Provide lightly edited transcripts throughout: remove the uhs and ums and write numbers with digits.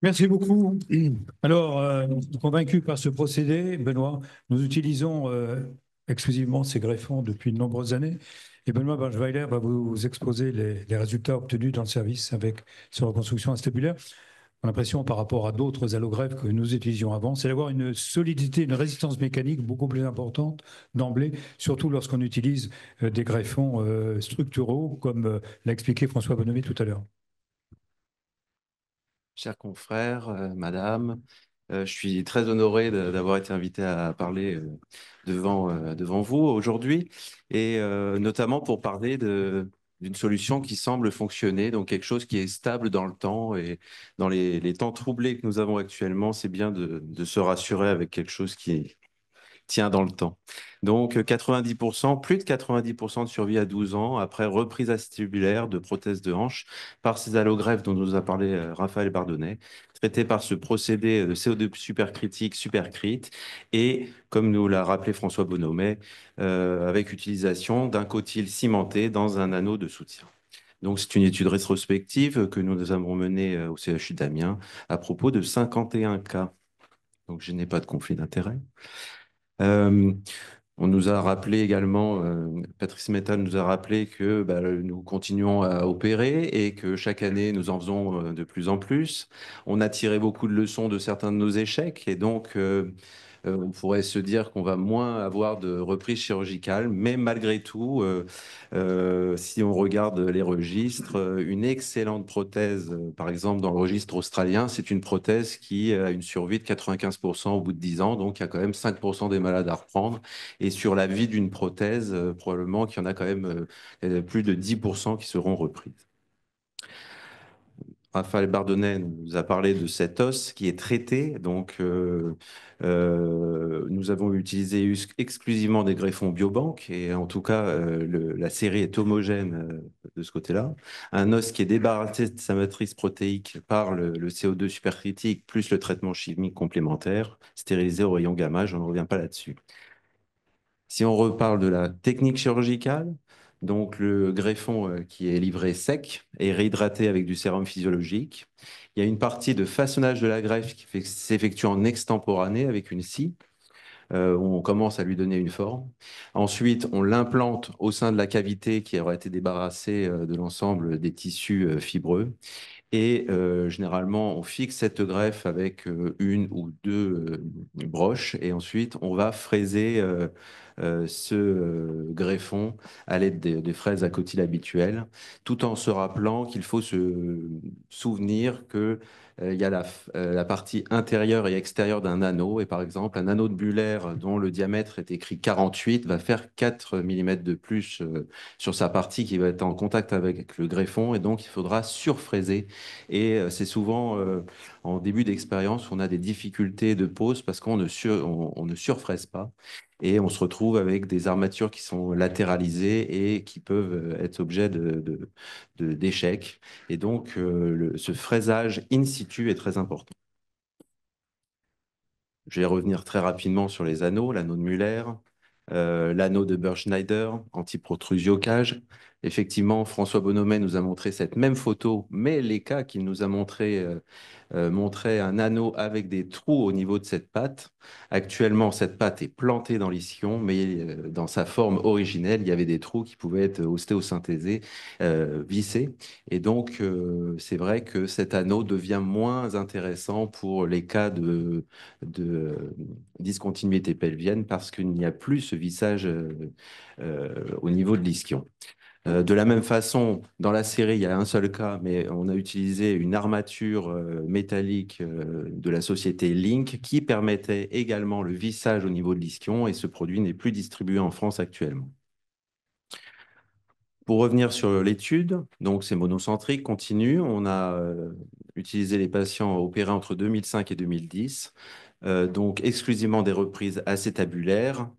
Merci beaucoup. Alors, convaincu par ce procédé, Benoît, nous utilisons exclusivement ces greffons depuis de nombreuses années. Et Benoît Bargeweiler va vous exposer les résultats obtenus dans le service avec ces reconstructions acétabulaires. On a l'impression, par rapport à d'autres allogreffes que nous utilisions avant, c'est d'avoir une solidité, une résistance mécanique beaucoup plus importante d'emblée, surtout lorsqu'on utilise des greffons structuraux, comme l'a expliqué François Bonhomet tout à l'heure. Chers confrères, madame, je suis très honoré d'avoir été invité à parler devant vous aujourd'hui et notamment pour parler d'une solution qui semble fonctionner, donc quelque chose qui est stable dans le temps et dans les temps troublés que nous avons actuellement, c'est bien de se rassurer avec quelque chose qui tient dans le temps. Donc 90%, plus de 90% de survie à 12 ans après reprise acétabulaire de prothèse de hanche par ces allogreffes dont nous a parlé Raphaël Bardonnay, traité par ce procédé de CO2 supercritique, supercrit, et comme nous l'a rappelé François Bonhomet, avec utilisation d'un cotyl cimenté dans un anneau de soutien. Donc, c'est une étude rétrospective que nous avons menée au CHU d'Amiens à propos de 51 cas. Donc, je n'ai pas de conflit d'intérêt. Euh, on nous a rappelé également, Patrice Métal nous a rappelé que bah, nous continuons à opérer et que chaque année, nous en faisons de plus en plus. On a tiré beaucoup de leçons de certains de nos échecs et donc on pourrait se dire qu'on va moins avoir de reprises chirurgicales, mais malgré tout, si on regarde les registres, une excellente prothèse, par exemple dans le registre australien, c'est une prothèse qui a une survie de 95% au bout de 10 ans, donc il y a quand même 5% des malades à reprendre. Et sur la vie d'une prothèse, probablement qu'il y en a quand même plus de 10% qui seront reprises. Raphaël Bardonnay nous a parlé de cet os qui est traité. Donc, nous avons utilisé exclusivement des greffons biobank et en tout cas, la série est homogène de ce côté-là. Un os qui est débarrassé de sa matrice protéique par le CO2 supercritique plus le traitement chimique complémentaire, stérilisé au rayon gamma. Je ne reviens pas là-dessus. Si on reparle de la technique chirurgicale, donc le greffon qui est livré sec et réhydraté avec du sérum physiologique. Il y a une partie de façonnage de la greffe qui s'effectue en extemporané avec une scie, où on commence à lui donner une forme. Ensuite, on l'implante au sein de la cavité qui aura été débarrassée de l'ensemble des tissus fibreux. Et généralement, on fixe cette greffe avec une ou deux broches et ensuite, on va fraiser ce greffon à l'aide des fraises à cotyl habituelles, tout en se rappelant qu'il faut se souvenir que il y a la partie intérieure et extérieure d'un anneau. Et par exemple, un anneau de Buller dont le diamètre est écrit 48 va faire 4 mm de plus sur sa partie qui va être en contact avec le greffon. Et donc, il faudra surfraiser et c'est souvent en début d'expérience, on a des difficultés de pose parce on ne surfraise pas. Et on se retrouve avec des armatures qui sont latéralisées et qui peuvent être objet d'échecs. Et donc, ce fraisage in situ est très important. Je vais revenir très rapidement sur les anneaux, l'anneau de Muller, l'anneau de Berschneider, antiprotrusiocage. Effectivement, François Bonhomet nous a montré cette même photo, mais les cas qu'il nous a montré montrait un anneau avec des trous au niveau de cette patte. Actuellement, cette patte est plantée dans l'ischion, mais dans sa forme originelle, il y avait des trous qui pouvaient être ostéosynthésés, vissés. Et donc, c'est vrai que cet anneau devient moins intéressant pour les cas de discontinuité pelvienne parce qu'il n'y a plus ce vissage au niveau de l'ischion. De la même façon, dans la série, il y a un seul cas, mais on a utilisé une armature métallique de la société Link qui permettait également le vissage au niveau de l'ischion et ce produit n'est plus distribué en France actuellement. Pour revenir sur l'étude, donc c'est monocentrique, continu. On a utilisé les patients opérés entre 2005 et 2010, donc exclusivement des reprises acétabulaires,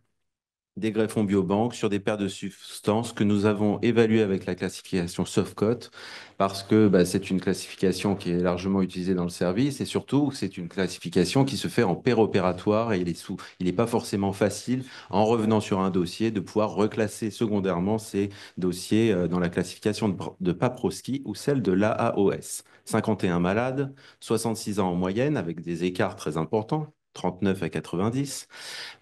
des greffons biobanques sur des paires de substances que nous avons évaluées avec la classification Softcot parce que bah, c'est une classification qui est largement utilisée dans le service et surtout c'est une classification qui se fait en paire opératoire et il n'est pas forcément facile en revenant sur un dossier de pouvoir reclasser secondairement ces dossiers dans la classification de Paprosky ou celle de l'AAOS. 51 malades, 66 ans en moyenne avec des écarts très importants, 39 à 90,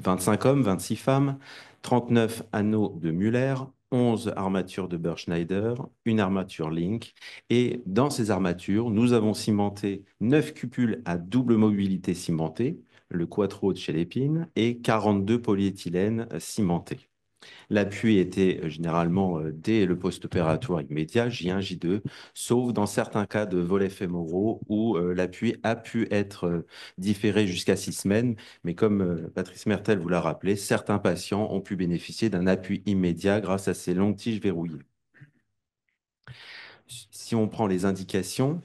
25 hommes, 26 femmes, 39 anneaux de Muller, 11 armatures de Berschneider, une armature Link. Et dans ces armatures, nous avons cimenté 9 cupules à double mobilité cimentées, le Quattro de chez Lépine, et 42 polyéthylènes cimentés. L'appui était généralement dès le post-opératoire immédiat, J1, J2, sauf dans certains cas de volets fémoraux où l'appui a pu être différé jusqu'à 6 semaines. Mais comme Patrice Mertel vous l'a rappelé, certains patients ont pu bénéficier d'un appui immédiat grâce à ces longues tiges verrouillées. Si on prend les indications,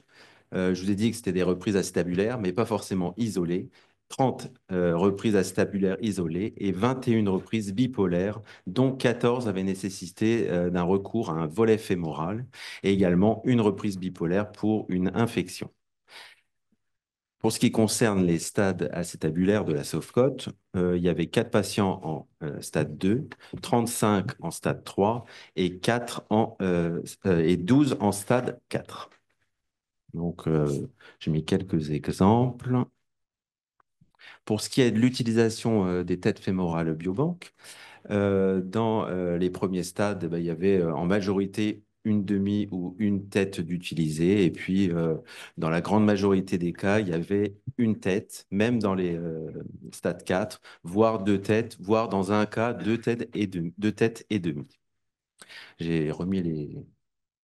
je vous ai dit que c'était des reprises acétabulaires, mais pas forcément isolées. 30 reprises acétabulaires isolées et 21 reprises bipolaires, dont 14 avaient nécessité d'un recours à un volet fémoral et également une reprise bipolaire pour une infection. Pour ce qui concerne les stades acétabulaires de la Softcot, il y avait 4 patients en stade 2, 35 en stade 3 et, 12 en stade 4. Donc, j'ai mis quelques exemples. Pour ce qui est de l'utilisation des têtes fémorales biobanques, dans les premiers stades, il y avait en majorité une demi ou une tête d'utiliser. Et puis, dans la grande majorité des cas, il y avait une tête, même dans les stades 4, voire deux têtes, voire dans un cas, deux têtes et demie. J'ai remis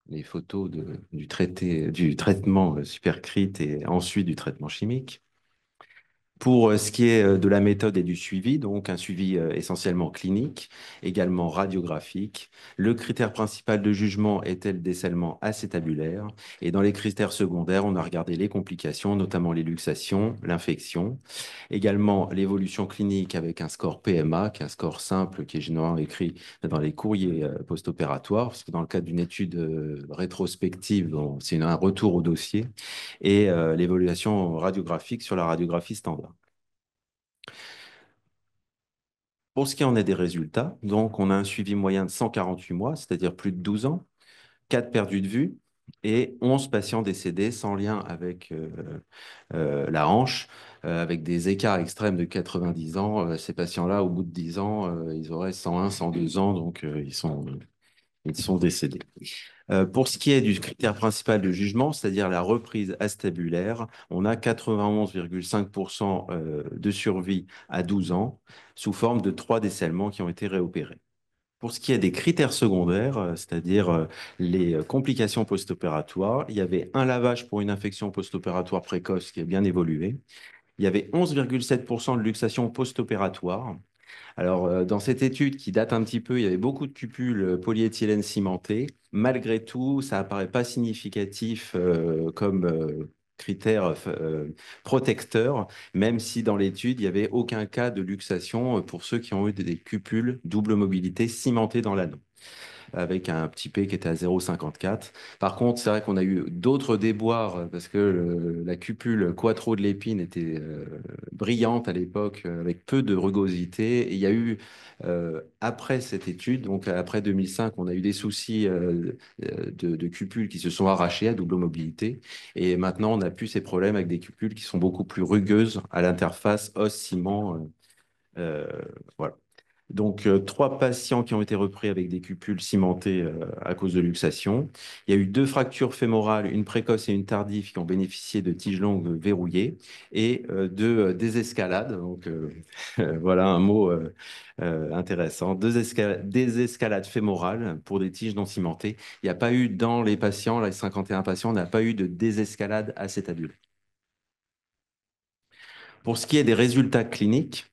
les photos du traitement supercrit et ensuite du traitement chimique. Pour ce qui est de la méthode et du suivi, donc un suivi essentiellement clinique, également radiographique. Le critère principal de jugement était le décèlement acétabulaire. Et dans les critères secondaires, on a regardé les complications, notamment les luxations, l'infection. Également l'évolution clinique avec un score PMA, qui est un score simple qui est généralement écrit dans les courriers post-opératoires, parce que dans le cadre d'une étude rétrospective, bon, c'est un retour au dossier, et l'évaluation radiographique sur la radiographie standard. Pour ce qui en est des résultats, donc on a un suivi moyen de 148 mois, c'est-à-dire plus de 12 ans, 4 perdus de vue et 11 patients décédés sans lien avec la hanche, avec des écarts extrêmes de 90 ans. Ces patients-là, au bout de 10 ans, ils auraient 101, 102 ans, donc ils sont décédés. Pour ce qui est du critère principal de jugement, c'est-à-dire la reprise acétabulaire, on a 91,5% de survie à 12 ans sous forme de 3 décèlements qui ont été réopérés. Pour ce qui est des critères secondaires, c'est-à-dire les complications post-opératoires, il y avait un lavage pour une infection post-opératoire précoce qui a bien évolué. Il y avait 11,7% de luxation post-opératoire. Alors, dans cette étude qui date un petit peu, il y avait beaucoup de cupules polyéthylène cimentées. Malgré tout, ça apparaît pas significatif comme critère protecteur, même si dans l'étude, il n'y avait aucun cas de luxation pour ceux qui ont eu des cupules double mobilité cimentées dans l'anneau, avec un petit P qui était à 0,54. Par contre, c'est vrai qu'on a eu d'autres déboires parce que la cupule Quattro de l'épine était brillante à l'époque, avec peu de rugosité. Et il y a eu, après cette étude, donc après 2005, on a eu des soucis de cupules qui se sont arrachées à double mobilité. Et maintenant, on n'a plus ces problèmes avec des cupules qui sont beaucoup plus rugueuses à l'interface os-ciment. Voilà. Donc, 3 patients qui ont été repris avec des cupules cimentées à cause de luxation. Il y a eu 2 fractures fémorales, une précoce et une tardive, qui ont bénéficié de tiges longues verrouillées et de désescalades. Donc, voilà un mot intéressant. Désescalades fémorales pour des tiges non cimentées. Il n'y a pas eu dans les patients, les 51 patients, on n'a pas eu de désescalade acétabulaire. Pour ce qui est des résultats cliniques,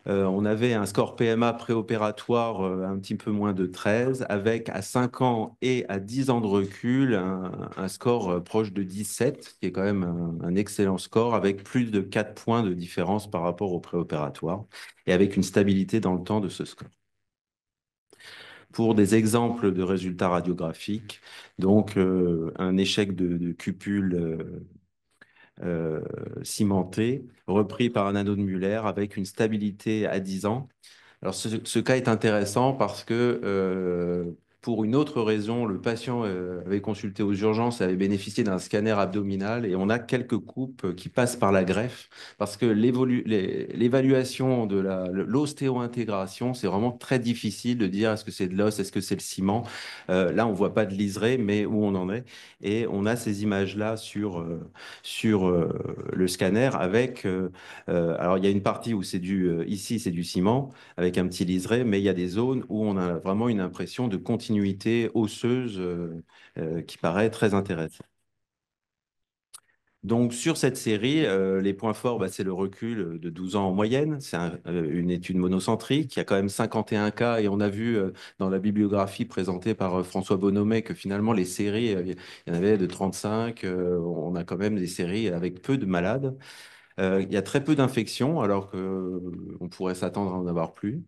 on avait un score PMA préopératoire un petit peu moins de 13, avec à 5 ans et à 10 ans de recul, un score proche de 17, qui est quand même un excellent score, avec plus de 4 points de différence par rapport au préopératoire, et avec une stabilité dans le temps de ce score. pour des exemples de résultats radiographiques. Donc, un échec de cupule cimenté, repris par un anneau de Muller avec une stabilité à 10 ans. Alors, ce cas est intéressant parce que, pour une autre raison, le patient avait consulté aux urgences et avait bénéficié d'un scanner abdominal et on a quelques coupes qui passent par la greffe parce que l'évaluation de l'ostéo-intégration, c'est vraiment très difficile de dire est-ce que c'est de l'os, est-ce que c'est le ciment. Là, on voit pas de liseré, mais où on en est. Et on a ces images-là sur le scanner avec, alors il y a une partie où ici c'est du ciment, avec un petit liseré, mais il y a des zones où on a vraiment une impression de continuité osseuse qui paraît très intéressante. Donc, sur cette série, les points forts, bah, c'est le recul de 12 ans en moyenne. C'est une étude monocentrique. Il y a quand même 51 cas et on a vu dans la bibliographie présentée par François Bonhomet que finalement, les séries, il y en avait de 35. On a quand même des séries avec peu de malades. Il y a très peu d'infections alors qu'on pourrait s'attendre à en avoir plus.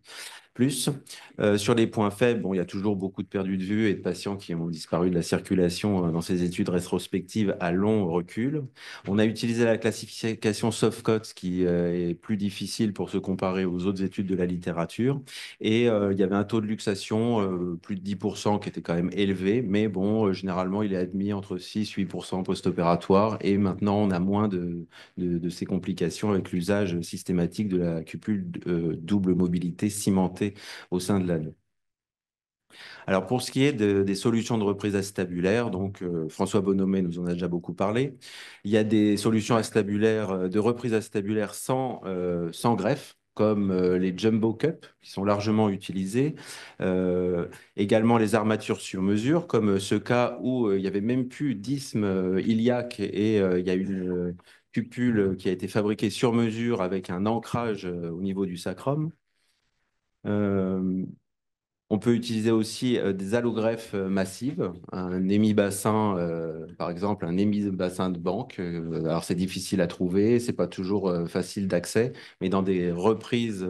Sur les points faibles, bon, il y a toujours beaucoup de perdus de vue et de patients qui ont disparu de la circulation dans ces études rétrospectives à long recul. On a utilisé la classification Softcotes qui est plus difficile pour se comparer aux autres études de la littérature. Et il y avait un taux de luxation, plus de 10%, qui était quand même élevé. Mais bon, généralement, il est admis entre 6-8% post-opératoire. Et maintenant, on a moins de ces complications avec l'usage systématique de la cupule double mobilité cimentée au sein de l'anneau. Alors pour ce qui est des solutions de reprise acétabulaire, donc François Bonhomet nous en a déjà beaucoup parlé. Il y a des solutions acétabulaires, de reprise acétabulaire sans greffe, comme les Jumbo Cup, qui sont largement utilisés. Également les armatures sur mesure, comme ce cas où il y avait même plus d'isthme iliaque et il y a une cupule qui a été fabriquée sur mesure avec un ancrage au niveau du sacrum. Euh, on peut utiliser aussi des allogreffes massives, un hémibassin, par exemple, un hémibassin de banque. Alors, c'est difficile à trouver, c'est pas toujours facile d'accès, mais dans des reprises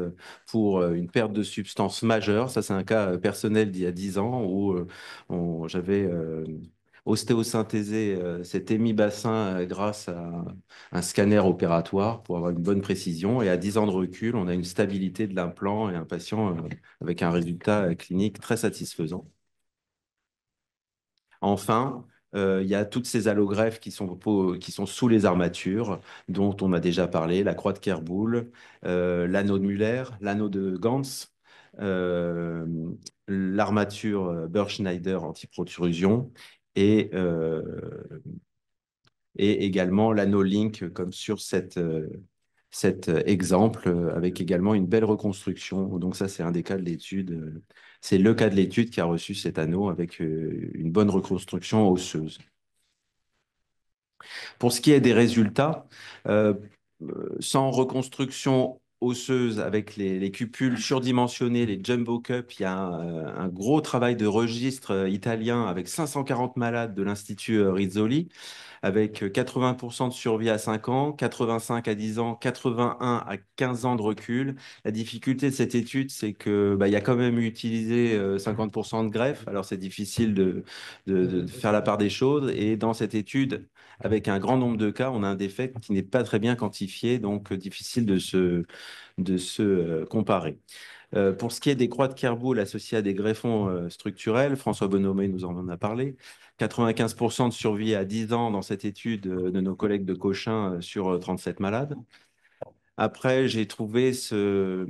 pour une perte de substance majeure, ça c'est un cas personnel d'il y a 10 ans où j'avais ostéosynthésé cet hémibassin grâce à un scanner opératoire pour avoir une bonne précision. Et à 10 ans de recul, on a une stabilité de l'implant et un patient avec un résultat clinique très satisfaisant. Enfin, il y a toutes ces allogreffes qui sont sous les armatures, dont on a déjà parlé, la croix de Kerboul, l'anneau de Muller, l'anneau de Gans, euh, l'armature Burr-Schneider anti-protrusion et, et également l'anneau Link comme sur cet exemple avec également une belle reconstruction. Donc ça, c'est un des cas de l'étude. C'est le cas de l'étude qui a reçu cet anneau avec une bonne reconstruction osseuse. Pour ce qui est des résultats, euh, sans reconstruction osseuse avec les cupules surdimensionnées, les jumbo cup, il y a un gros travail de registre italien avec 540 malades de l'Institut Rizzoli, avec 80% de survie à 5 ans, 85 à 10 ans, 81 à 15 ans de recul. La difficulté de cette étude, c'est que il y a quand même utilisé 50% de greffe. Alors, c'est difficile de faire la part des choses. Et dans cette étude, avec un grand nombre de cas, on a un défect qui n'est pas très bien quantifié, donc difficile de se comparer. Pour ce qui est des croix de Kerboul associées à des greffons structurels, François Bonhomet nous en a parlé. 95% de survie à 10 ans dans cette étude de nos collègues de Cochin sur 37 malades. Après, j'ai trouvé cette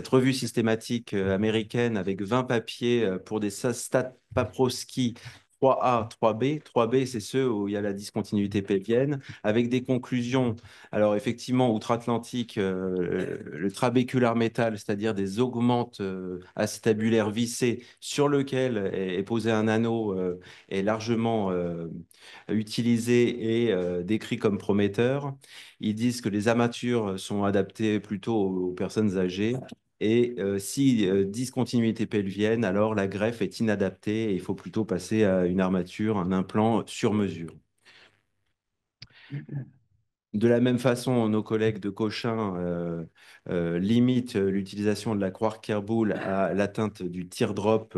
revue systématique américaine avec 20 papiers pour des stats Paprosky 3A, 3B. 3B, c'est ceux où il y a la discontinuité pelvienne, avec des conclusions. Alors, effectivement, outre-Atlantique, le trabéculaire métal, c'est-à-dire des augmentes acétabulaires vissées sur lequel est posé un anneau, est largement utilisé et décrit comme prometteur. Ils disent que les armatures sont adaptées plutôt aux personnes âgées. Et si discontinuité pelvienne, alors la greffe est inadaptée et il faut plutôt passer à une armature, un implant sur mesure. De la même façon, nos collègues de Cochin limitent l'utilisation de la Quark-Kerboul à l'atteinte du teardrop.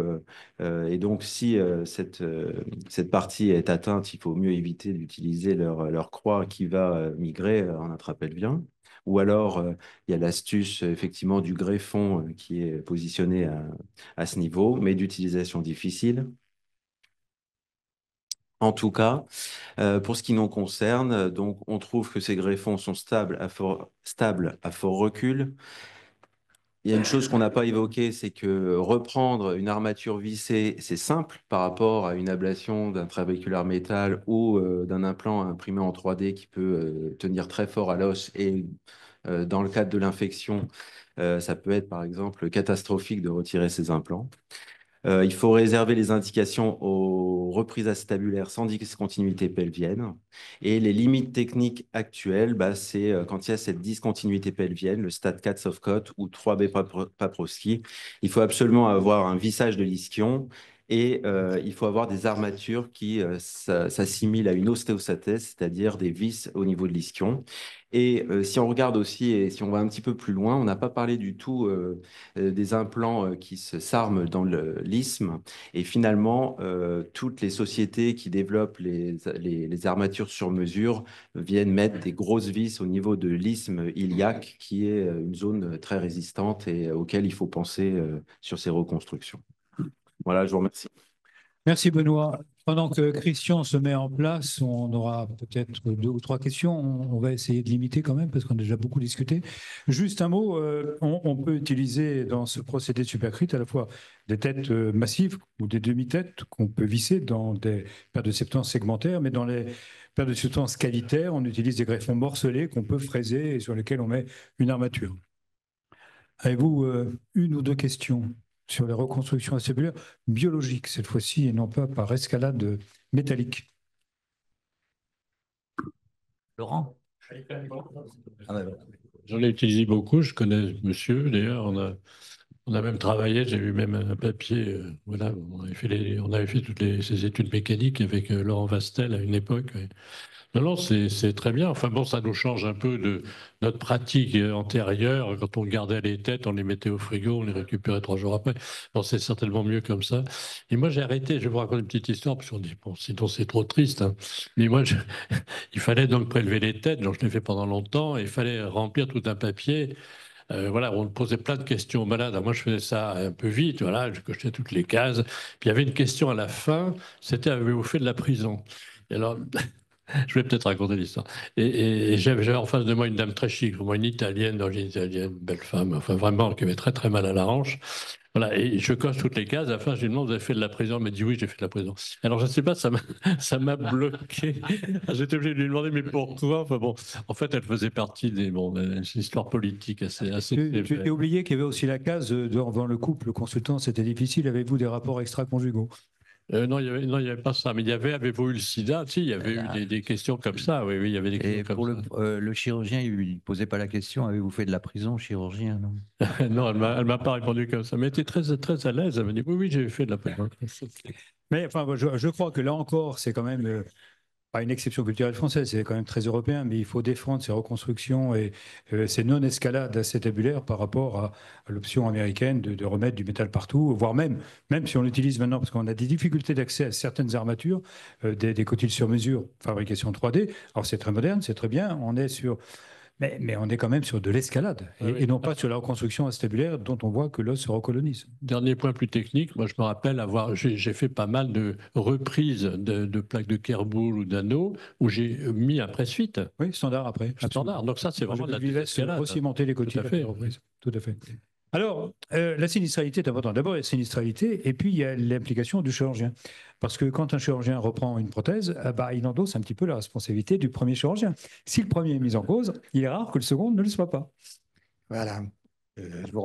Et donc, si cette partie est atteinte, il faut mieux éviter d'utiliser leur croix qui va migrer en intrapelvien. Ou alors, il y a l'astuce effectivement du greffon qui est positionné à ce niveau, mais d'utilisation difficile. En tout cas, pour ce qui nous concerne, donc, on trouve que ces greffons sont stables à fort recul. Il y a une chose qu'on n'a pas évoquée, c'est que reprendre une armature vissée, c'est simple par rapport à une ablation d'un trabéculaire métal ou d'un implant imprimé en 3D qui peut tenir très fort à l'os. Et dans le cadre de l'infection, ça peut être par exemple catastrophique de retirer ces implants. Il faut réserver les indications aux reprises acétabulaires sans discontinuité pelvienne. Et les limites techniques actuelles, bah, c'est quand il y a cette discontinuité pelvienne, le stade 4 soft-cut ou 3B Paprosky. Il faut absolument avoir un vissage de l'ischio et il faut avoir des armatures qui s'assimilent à une ostéosathèse, c'est-à-dire des vis au niveau de l'ischio. Et si on regarde aussi, et si on va un petit peu plus loin, on n'a pas parlé du tout des implants qui s'arment dans l'isthme. Et finalement, toutes les sociétés qui développent les armatures sur mesure viennent mettre des grosses vis au niveau de l'isthme iliaque, qui est une zone très résistante et auquel il faut penser sur ces reconstructions. Voilà, je vous remercie. Merci Benoît. Pendant que Christian se met en place, on aura peut-être 2 ou 3 questions. On va essayer de limiter quand même parce qu'on a déjà beaucoup discuté. Juste un mot, on peut utiliser dans ce procédé de supercrite à la fois des têtes massives ou des demi-têtes qu'on peut visser dans des paires de septants segmentaires, mais dans les paires de septants cavitaires, on utilise des greffons morcelés qu'on peut fraiser et sur lesquels on met une armature. Avez-vous 1 ou 2 questions sur les reconstructions acébulaires biologiques cette fois-ci et non pas par escalade métallique? Laurent? J'en ai utilisé beaucoup, je connais monsieur, d'ailleurs, on a même travaillé, j'ai eu même un papier, voilà, on avait fait toutes ces études mécaniques avec Laurent Vastel à une époque. Ouais. Non, non, c'est très bien. Enfin bon, ça nous change un peu de notre pratique antérieure. Quand on gardait les têtes, on les mettait au frigo, on les récupérait 3 jours après. Non, c'est certainement mieux comme ça. Et moi, j'ai arrêté, je vais vous raconter une petite histoire, parce qu'on dit, bon, sinon c'est trop triste. Hein. Mais moi, il fallait donc prélever les têtes, donc je l'ai fait pendant longtemps, et il fallait remplir tout un papier. Voilà, on posait plein de questions aux malades. Alors moi, je faisais ça un peu vite, voilà, je cochais toutes les cases. Puis il y avait une question à la fin, c'était avez-vous fait de la prison? Et alors, je vais peut-être raconter l'histoire. Et j'avais en face de moi une dame très chic, vraiment une italienne, d'origine italienne, belle femme, enfin vraiment, qui avait très très mal à la hanche. Voilà, et je coche toutes les cases. À la fin, je lui demande, vous avez fait de la prison? Elle m'a dit oui, j'ai fait de la prison. Alors, je ne sais pas, ça m'a bloqué. J'étais obligé de lui demander, mais pourquoi? Enfin bon, en fait, elle faisait partie des histoires politiques assez Tu t'es oublié qu'il y avait aussi la case devant le couple, le consultant, c'était difficile. Avez-vous des rapports extra-conjugaux? non, il y avait pas ça. Mais il y avait, avez-vous eu le sida? Si, il y avait eu des questions comme ça. Oui, oui, il y avait des questions Et comme pour ça. le chirurgien, il ne posait pas la question, avez-vous fait de la prison, chirurgien, non? Non, elle m'a pas répondu comme ça. Mais elle était très, très à l'aise. Elle m'a dit, oui, oui, j'ai fait de la prison. Mais enfin, je crois que là encore, c'est quand même pas une exception culturelle française, c'est quand même très européen, mais il faut défendre ces reconstructions et ces non-escalades acétabulaires par rapport à l'option américaine de remettre du métal partout, voire même si on l'utilise maintenant, parce qu'on a des difficultés d'accès à certaines armatures, des coquilles sur mesure, fabrication 3D. Alors c'est très moderne, c'est très bien, on est sur mais on est quand même sur de l'escalade et non pas sur la reconstruction acétabulaire dont on voit que l'os se recolonise. Dernier point plus technique, moi je me rappelle j'ai fait pas mal de reprises de plaques de Kerboul ou d'anneaux où j'ai mis un presse-suite. Oui, standard après. Standard. Donc ça, c'est vraiment de la désescalade. Recimenter les coquilles. Tout à fait. Reprise. Tout à fait. Alors, la sinistralité est importante. D'abord, il y a la sinistralité, et puis il y a l'implication du chirurgien. Parce que quand un chirurgien reprend une prothèse, il endosse un petit peu la responsabilité du premier chirurgien. Si le premier est mis en cause, il est rare que le second ne le soit pas. Voilà. Je vous